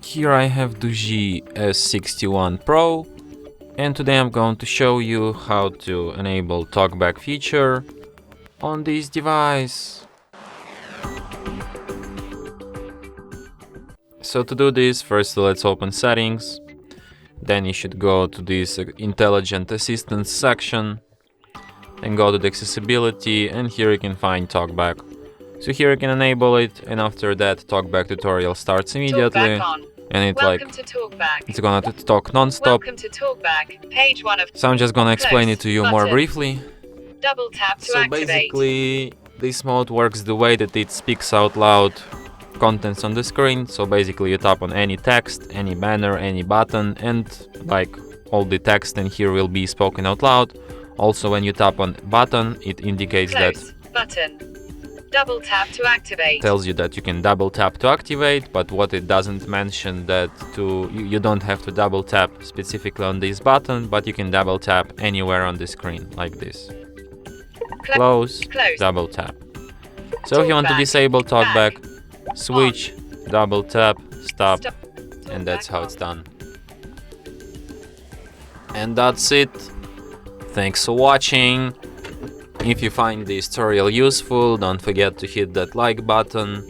Here I have DOOGEE S61 Pro, and today I'm going to show you how to enable Talkback feature on this device. So to do this, first let's open settings, then you should go to this intelligent assistance section and go to the accessibility, and here you can find Talkback. So here you can enable it, and after that Talkback tutorial starts immediately. And it's it's gonna talk non-stop. So I'm just gonna explain it to you more briefly. Double tap to So activate. basically, this mode works the way that it speaks out loud contents on the screen. So basically you tap on any text, any banner, any button, and like all the text in here will be spoken out loud. Also when you tap on button, it indicates Close that button. Double tap to activate. tells you that you can double tap to activate, but what it doesn't mention that you don't have to double tap specifically on this button, but you can double tap anywhere on the screen like this. Close, double tap. So if you want to disable Talkback, switch, double tap, stop, and that's how it's done. And that's it. Thanks for watching. If you find this tutorial useful, don't forget to hit that like button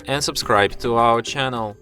and subscribe to our channel.